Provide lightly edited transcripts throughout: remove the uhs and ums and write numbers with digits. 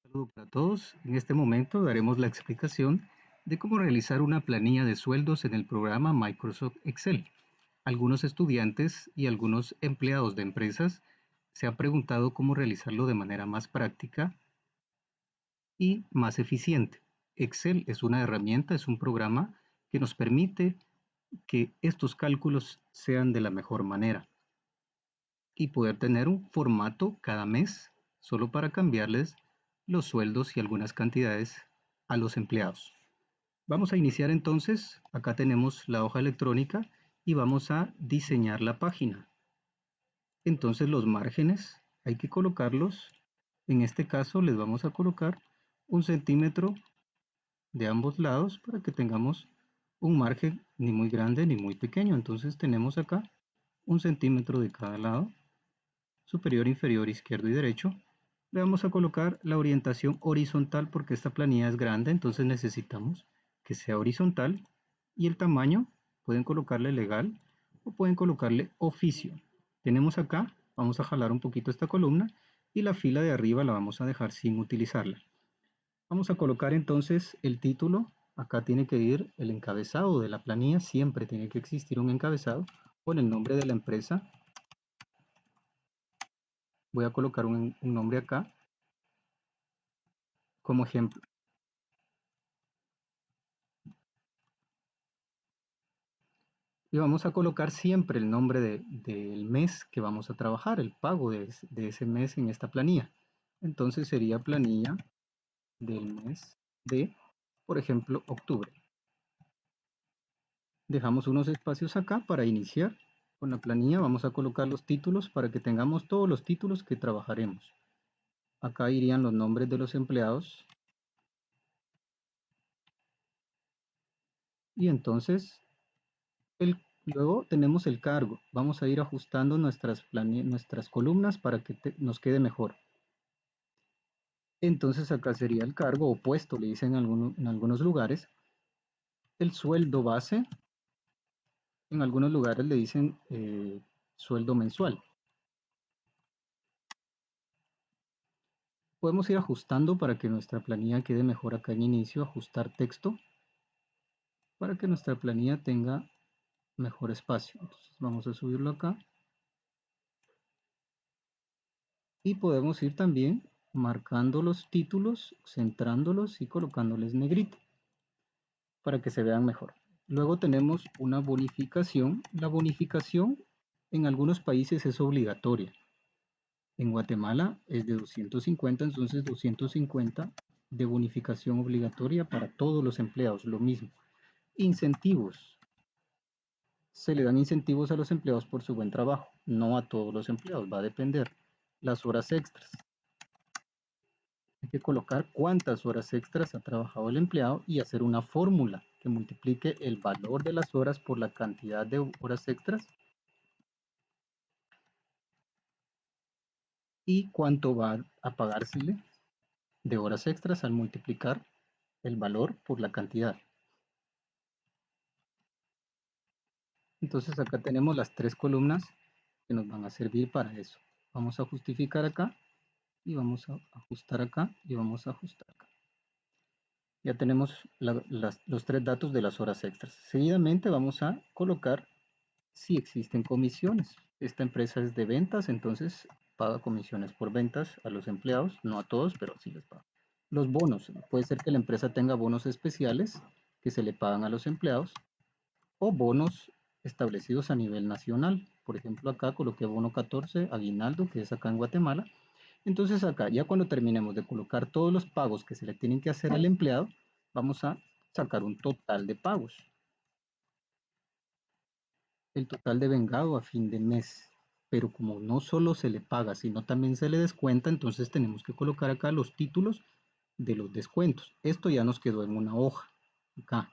Saludo para todos. En este momento daremos la explicación de cómo realizar una planilla de sueldos en el programa Microsoft Excel. Algunos estudiantes y algunos empleados de empresas se han preguntado cómo realizarlo de manera más práctica y más eficiente. Excel es una herramienta, es un programa que nos permite que estos cálculos sean de la mejor manera y poder tener un formato cada mes solo para cambiarles los sueldos y algunas cantidades a los empleados. Vamos a iniciar entonces, acá tenemos la hoja electrónica y vamos a diseñar la página. Entonces los márgenes hay que colocarlos, en este caso les vamos a colocar 1 centímetro de ambos lados para que tengamos un margen ni muy grande ni muy pequeño. Entonces tenemos acá 1 centímetro de cada lado, superior, inferior, izquierdo y derecho. Le vamos a colocar la orientación horizontal porque esta planilla es grande, entonces necesitamos que sea horizontal, y el tamaño pueden colocarle legal o pueden colocarle oficio. Tenemos acá, vamos a jalar un poquito esta columna y la fila de arriba la vamos a dejar sin utilizarla. Vamos a colocar entonces el título. Acá tiene que ir el encabezado de la planilla, siempre tiene que existir un encabezado con el nombre de la empresa. Voy a colocar un nombre acá como ejemplo. Y vamos a colocar siempre el nombre del mes que vamos a trabajar, el pago de ese mes en esta planilla. Entonces sería planilla del mes de, por ejemplo, octubre. Dejamos unos espacios acá para iniciar con la planilla. Vamos a colocar los títulos para que tengamos todos los títulos que trabajaremos. Acá irían los nombres de los empleados. Y entonces luego tenemos el cargo. Vamos a ir ajustando nuestras columnas para que nos quede mejor. Entonces acá sería el cargo o puesto, le dicen en algunos lugares. El sueldo base, en algunos lugares le dicen sueldo mensual. Podemos ir ajustando para que nuestra planilla quede mejor acá en inicio, ajustar texto, para que nuestra planilla tenga mejor espacio. Entonces vamos a subirlo acá. Y podemos ir también marcando los títulos, centrándolos y colocándoles negrito para que se vean mejor. Luego tenemos una bonificación. La bonificación en algunos países es obligatoria. En Guatemala es de 250, entonces 250 de bonificación obligatoria para todos los empleados, lo mismo. Incentivos. Se le dan incentivos a los empleados por su buen trabajo, no a todos los empleados, va a depender. Las horas extras. Hay que colocar cuántas horas extras ha trabajado el empleado y hacer una fórmula que multiplique el valor de las horas por la cantidad de horas extras y cuánto va a pagársele de horas extras al multiplicar el valor por la cantidad. Entonces acá tenemos las tres columnas que nos van a servir para eso. Vamos a justificar acá y vamos a ajustar acá y vamos a ajustar acá. Ya tenemos los tres datos de las horas extras. Seguidamente vamos a colocar si existen comisiones. Esta empresa es de ventas, entonces paga comisiones por ventas a los empleados, no a todos, pero sí les paga. Los bonos, puede ser que la empresa tenga bonos especiales que se le pagan a los empleados o bonos establecidos a nivel nacional. Por ejemplo, acá coloqué bono 14, aguinaldo, que es acá en Guatemala. Entonces acá, ya cuando terminemos de colocar todos los pagos que se le tienen que hacer al empleado, vamos a sacar un total de pagos. El total de vengado a fin de mes. Pero como no solo se le paga, sino también se le descuenta, entonces tenemos que colocar acá los títulos de los descuentos. Esto ya nos quedó en una hoja. Acá.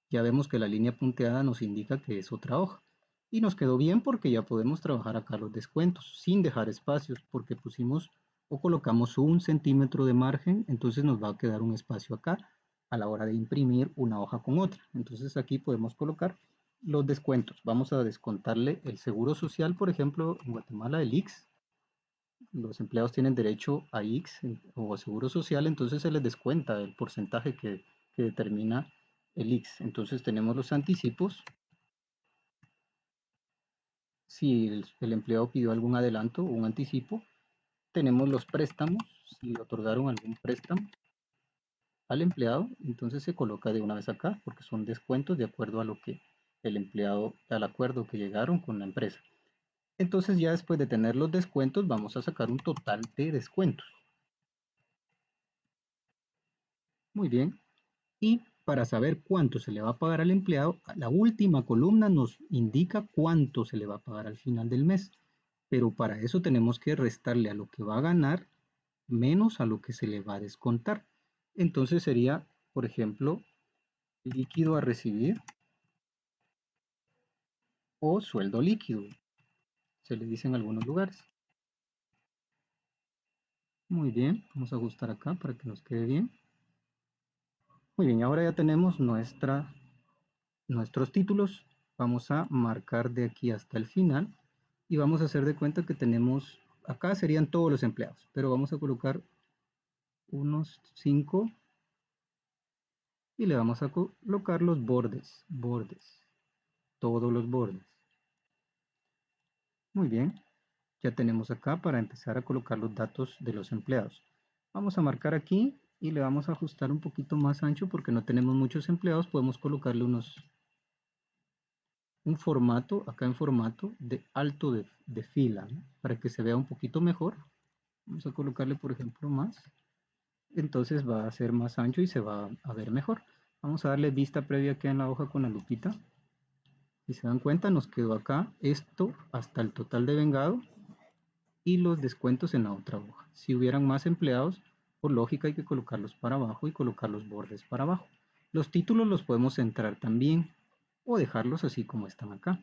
Ya vemos que la línea punteada nos indica que es otra hoja. Y nos quedó bien porque ya podemos trabajar acá los descuentos sin dejar espacios porque pusimos o colocamos 1 centímetro de margen, entonces nos va a quedar un espacio acá a la hora de imprimir una hoja con otra. Entonces aquí podemos colocar los descuentos. Vamos a descontarle el seguro social, por ejemplo, en Guatemala el IX, los empleados tienen derecho a X o a seguro social, entonces se les descuenta el porcentaje que determina el X. Entonces tenemos los anticipos. Si el empleado pidió algún adelanto o un anticipo, tenemos los préstamos, si le otorgaron algún préstamo al empleado, entonces se coloca de una vez acá, porque son descuentos de acuerdo a lo que el empleado, al acuerdo que llegaron con la empresa. Entonces ya después de tener los descuentos, vamos a sacar un total de descuentos. Muy bien. Y para saber cuánto se le va a pagar al empleado, la última columna nos indica cuánto se le va a pagar al final del mes. Pero para eso tenemos que restarle a lo que va a ganar menos a lo que se le va a descontar. Entonces sería, por ejemplo, líquido a recibir o sueldo líquido, se le dice en algunos lugares. Muy bien, vamos a ajustar acá para que nos quede bien. Muy bien, ahora ya tenemos nuestros títulos. Vamos a marcar de aquí hasta el final y vamos a hacer de cuenta que tenemos, acá serían todos los empleados, pero vamos a colocar unos 5 y le vamos a colocar los bordes, todos los bordes. Muy bien, ya tenemos acá para empezar a colocar los datos de los empleados. Vamos a marcar aquí y le vamos a ajustar un poquito más ancho porque no tenemos muchos empleados, podemos colocarle un formato, acá en formato de alto de fila, ¿no? Para que se vea un poquito mejor. Vamos a colocarle, por ejemplo, más. Entonces va a ser más ancho y se va a ver mejor. Vamos a darle vista previa aquí en la hoja con la lupita. Si se dan cuenta, nos quedó acá esto hasta el total de vengado y los descuentos en la otra hoja. Si hubieran más empleados, por lógica hay que colocarlos para abajo y colocar los bordes para abajo. Los títulos los podemos centrar también o dejarlos así como están acá.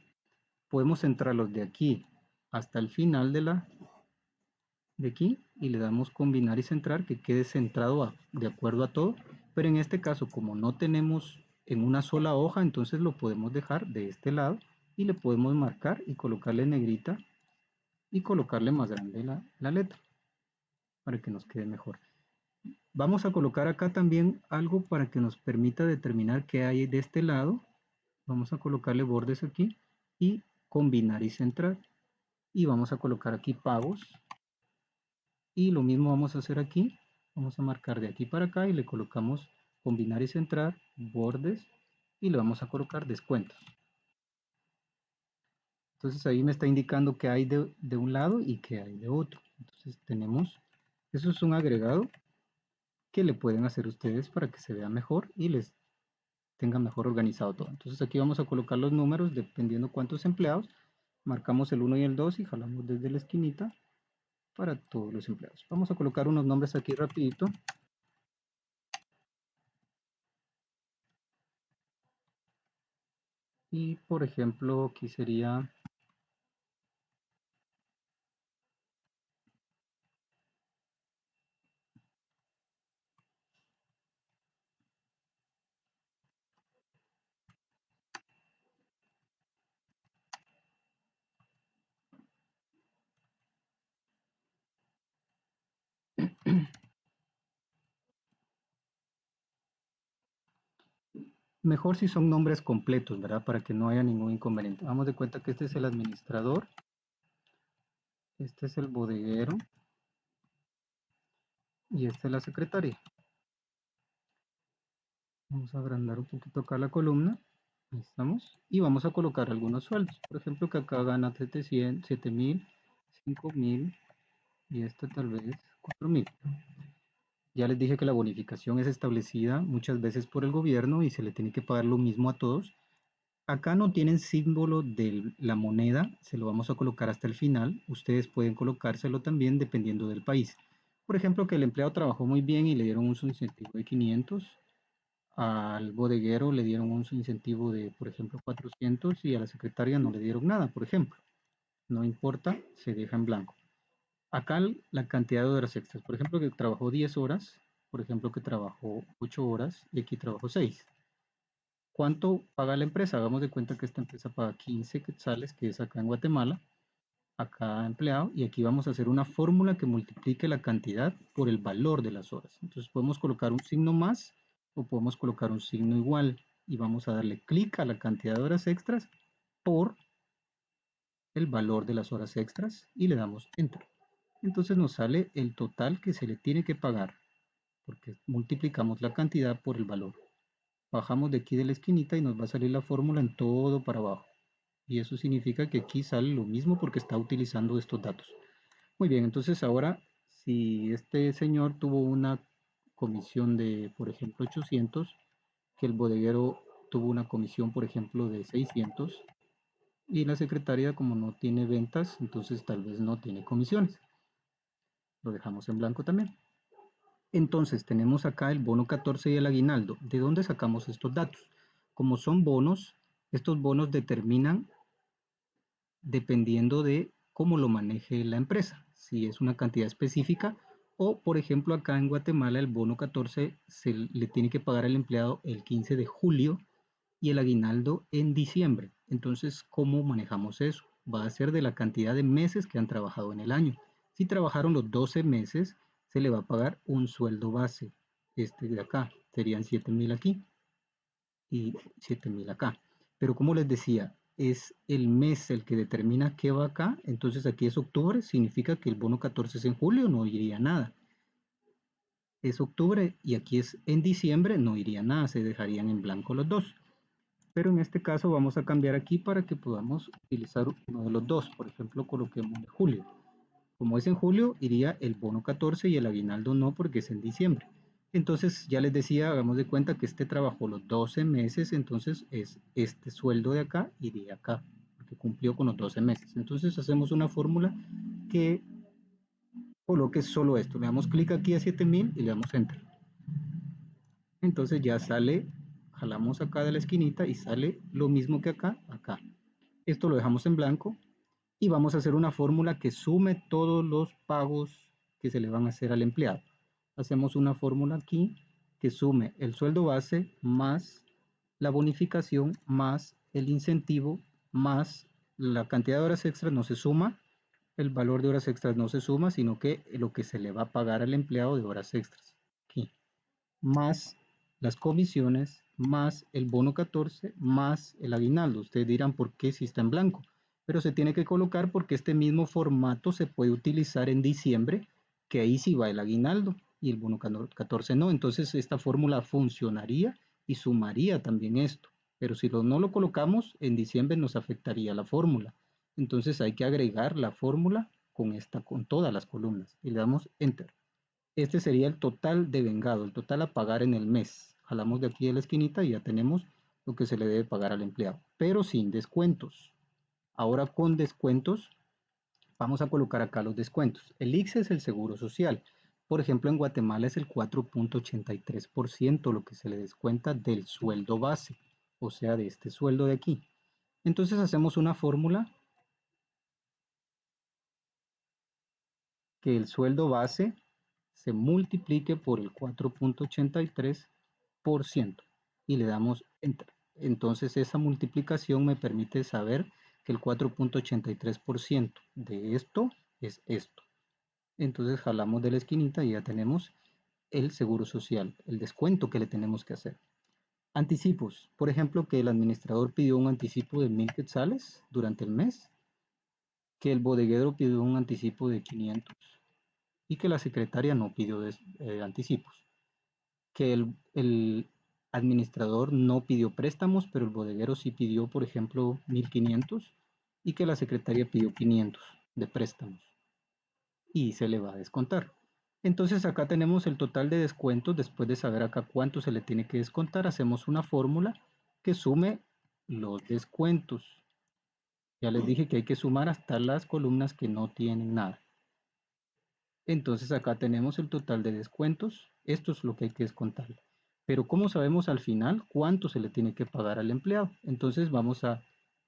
Podemos centrarlos de aquí hasta el final de aquí y le damos combinar y centrar que quede centrado de acuerdo a todo, pero en este caso como no tenemos en una sola hoja, entonces lo podemos dejar de este lado y le podemos marcar y colocarle negrita y colocarle más grande la letra para que nos quede mejor. Vamos a colocar acá también algo para que nos permita determinar qué hay de este lado. Vamos a colocarle bordes aquí y combinar y centrar. Y vamos a colocar aquí pagos y lo mismo vamos a hacer aquí. Vamos a marcar de aquí para acá y le colocamos combinar y centrar, bordes y le vamos a colocar descuentos. Entonces ahí me está indicando que hay de un lado y que hay de otro. Entonces tenemos, eso es un agregado que le pueden hacer ustedes para que se vea mejor y les tenga mejor organizado todo. Entonces aquí vamos a colocar los números dependiendo cuántos empleados. Marcamos el 1 y el 2 y jalamos desde la esquinita para todos los empleados. Vamos a colocar unos nombres aquí rapidito. Y por ejemplo, aquí sería mejor si son nombres completos, ¿verdad? Para que no haya ningún inconveniente. Vamos de cuenta que este es el administrador, este es el bodeguero y esta es la secretaria. Vamos a agrandar un poquito acá la columna. Ahí estamos. Y vamos a colocar algunos sueldos. Por ejemplo, que acá gana 700, 7,000, 5,000 y esta tal vez 4,000. Ya les dije que la bonificación es establecida muchas veces por el gobierno y se le tiene que pagar lo mismo a todos. Acá no tienen símbolo de la moneda, se lo vamos a colocar hasta el final. Ustedes pueden colocárselo también dependiendo del país. Por ejemplo, que el empleado trabajó muy bien y le dieron un incentivo de 500. Al bodeguero le dieron un incentivo de, por ejemplo, 400 y a la secretaria no le dieron nada, por ejemplo. No importa, se deja en blanco. Acá la cantidad de horas extras, por ejemplo, que trabajó 10 horas, por ejemplo, que trabajó 8 horas y aquí trabajó 6. ¿Cuánto paga la empresa? Hagamos de cuenta que esta empresa paga 15 quetzales, que es acá en Guatemala. acá empleado, y aquí vamos a hacer una fórmula que multiplique la cantidad por el valor de las horas. Entonces podemos colocar un signo más o podemos colocar un signo igual y vamos a darle clic a la cantidad de horas extras por el valor de las horas extras y le damos enter. Entonces nos sale el total que se le tiene que pagar porque multiplicamos la cantidad por el valor. Bajamos de aquí de la esquinita y nos va a salir la fórmula en todo para abajo. Y eso significa que aquí sale lo mismo porque está utilizando estos datos. Muy bien, entonces ahora si este señor tuvo una comisión de, por ejemplo, 800, que el bodeguero tuvo una comisión, por ejemplo, de 600, y la secretaria, como no tiene ventas, entonces tal vez no tiene comisiones. Lo dejamos en blanco también. Entonces tenemos acá el bono 14 y el aguinaldo. ¿De dónde sacamos estos datos? Como son bonos, estos bonos determinan dependiendo de cómo lo maneje la empresa, si es una cantidad específica o, por ejemplo, acá en Guatemala el bono 14 se le tiene que pagar al empleado el 15 de julio y el aguinaldo en diciembre. Entonces, ¿cómo manejamos eso? Va a ser de la cantidad de meses que han trabajado en el año. Si trabajaron los 12 meses, se le va a pagar un sueldo base. Este de acá, serían 7,000 aquí y 7,000 acá. Pero como les decía, es el mes el que determina qué va acá. Entonces aquí es octubre, significa que el bono 14 es en julio, no iría nada. Es octubre y aquí es en diciembre, no iría nada, se dejarían en blanco los dos. Pero en este caso vamos a cambiar aquí para que podamos utilizar uno de los dos. Por ejemplo, coloquemos julio. Como es en julio, iría el bono 14 y el aguinaldo no porque es en diciembre. Entonces, ya les decía, hagamos de cuenta que este trabajó los 12 meses, entonces es este sueldo de acá iría acá, porque cumplió con los 12 meses. Entonces hacemos una fórmula que coloque solo esto. Le damos clic aquí a 7,000 y le damos enter. Entonces ya sale, jalamos acá de la esquinita y sale lo mismo que acá, acá. Esto lo dejamos en blanco y vamos a hacer una fórmula que sume todos los pagos que se le van a hacer al empleado. Hacemos una fórmula aquí que sume el sueldo base más la bonificación más el incentivo más la cantidad de horas extras no se suma, el valor de horas extras no se suma, sino que lo que se le va a pagar al empleado de horas extras. Aquí más las comisiones, más el bono 14, más el aguinaldo. Ustedes dirán, ¿por qué si está en blanco? Pero se tiene que colocar porque este mismo formato se puede utilizar en diciembre, que ahí sí va el aguinaldo y el bono 14 no. Entonces esta fórmula funcionaría y sumaría también esto. Pero si no lo colocamos, en diciembre nos afectaría la fórmula. Entonces hay que agregar la fórmula con todas las columnas y le damos Enter. Este sería el total de vengado, el total a pagar en el mes. Jalamos de aquí de la esquinita y ya tenemos lo que se le debe pagar al empleado, pero sin descuentos. Ahora con descuentos, vamos a colocar acá los descuentos. El ICSE es el seguro social. Por ejemplo, en Guatemala es el 4,83% lo que se le descuenta del sueldo base, o sea, de este sueldo de aquí. Entonces hacemos una fórmula que el sueldo base se multiplique por el 4,83% y le damos Enter. Entonces esa multiplicación me permite saber que el 4,83% de esto es esto. Entonces jalamos de la esquinita y ya tenemos el seguro social, el descuento que le tenemos que hacer. Anticipos. Por ejemplo, que el administrador pidió un anticipo de 1,000 quetzales durante el mes, que el bodeguero pidió un anticipo de 500 y que la secretaria no pidió anticipos, que el administrador no pidió préstamos, pero el bodeguero sí pidió, por ejemplo, 1,500 y que la secretaria pidió 500 de préstamos y se le va a descontar. Entonces acá tenemos el total de descuentos. Después de saber acá cuánto se le tiene que descontar, hacemos una fórmula que sume los descuentos. Ya les dije que hay que sumar hasta las columnas que no tienen nada. Entonces acá tenemos el total de descuentos. Esto es lo que hay que descontar. Pero ¿cómo sabemos al final cuánto se le tiene que pagar al empleado? Entonces vamos a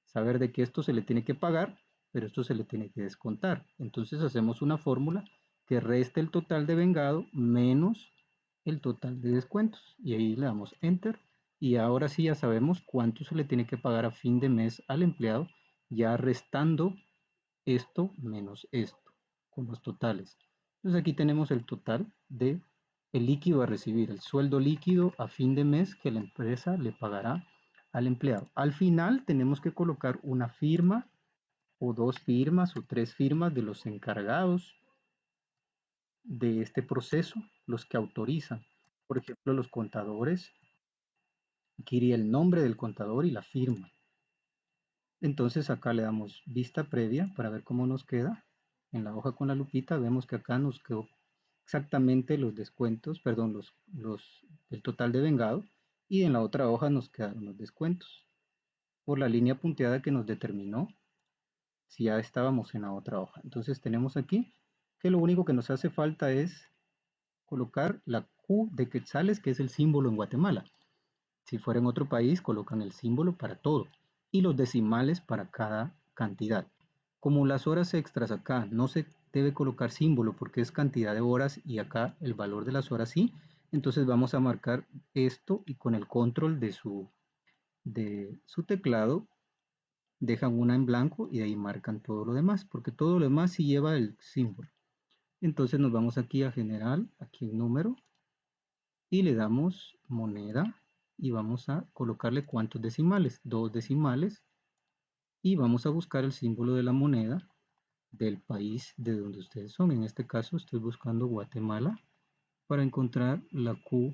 saber de que esto se le tiene que pagar, pero esto se le tiene que descontar. Entonces hacemos una fórmula que reste el total de vengado menos el total de descuentos. Y ahí le damos Enter. Y ahora sí ya sabemos cuánto se le tiene que pagar a fin de mes al empleado, ya restando esto menos esto, con los totales. Entonces aquí tenemos el total de el líquido a recibir, el sueldo líquido a fin de mes que la empresa le pagará al empleado. Al final tenemos que colocar una firma o dos firmas o tres firmas de los encargados de este proceso, los que autorizan. Por ejemplo, los contadores, aquí iría el nombre del contador y la firma. Entonces acá le damos vista previa para ver cómo nos queda. En la hoja con la lupita vemos que acá nos quedó exactamente los descuentos, perdón, el total de vengado, y en la otra hoja nos quedaron los descuentos por la línea punteada que nos determinó si ya estábamos en la otra hoja. Entonces tenemos aquí que lo único que nos hace falta es colocar la Q de quetzales, que es el símbolo en Guatemala. Si fuera en otro país, colocan el símbolo para todo y los decimales para cada cantidad. Como las horas extras acá no se debe colocar símbolo porque es cantidad de horas y acá el valor de las horas sí, entonces vamos a marcar esto y con el control de su teclado dejan una en blanco y de ahí marcan todo lo demás, porque todo lo demás sí lleva el símbolo. Entonces nos vamos aquí a general, aquí el número, y le damos moneda y vamos a colocarle cuántos decimales, dos decimales, y vamos a buscar el símbolo de la moneda del país de donde ustedes son. En este caso estoy buscando Guatemala para encontrar la Q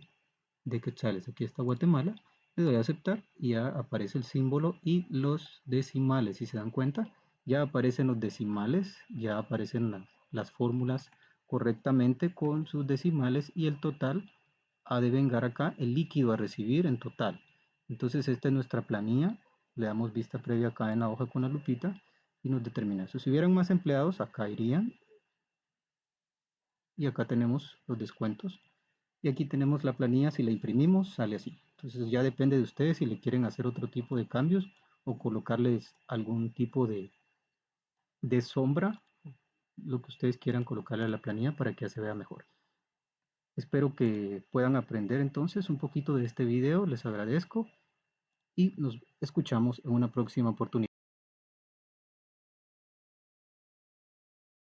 de quetzales. Aquí está Guatemala, le doy a aceptar y ya aparece el símbolo y los decimales. Si se dan cuenta, ya aparecen los decimales, ya aparecen las fórmulas correctamente con sus decimales y el total ha de vengar acá el líquido a recibir en total. Entonces esta es nuestra planilla, le damos vista previa acá en la hoja con la lupita y nos determina eso. Si hubieran más empleados, acá irían y acá tenemos los descuentos. Y aquí tenemos la planilla, si la imprimimos sale así. Entonces ya depende de ustedes si le quieren hacer otro tipo de cambios o colocarles algún tipo de sombra, lo que ustedes quieran colocarle a la planilla para que se vea mejor. Espero que puedan aprender entonces un poquito de este video, les agradezco y nos escuchamos en una próxima oportunidad.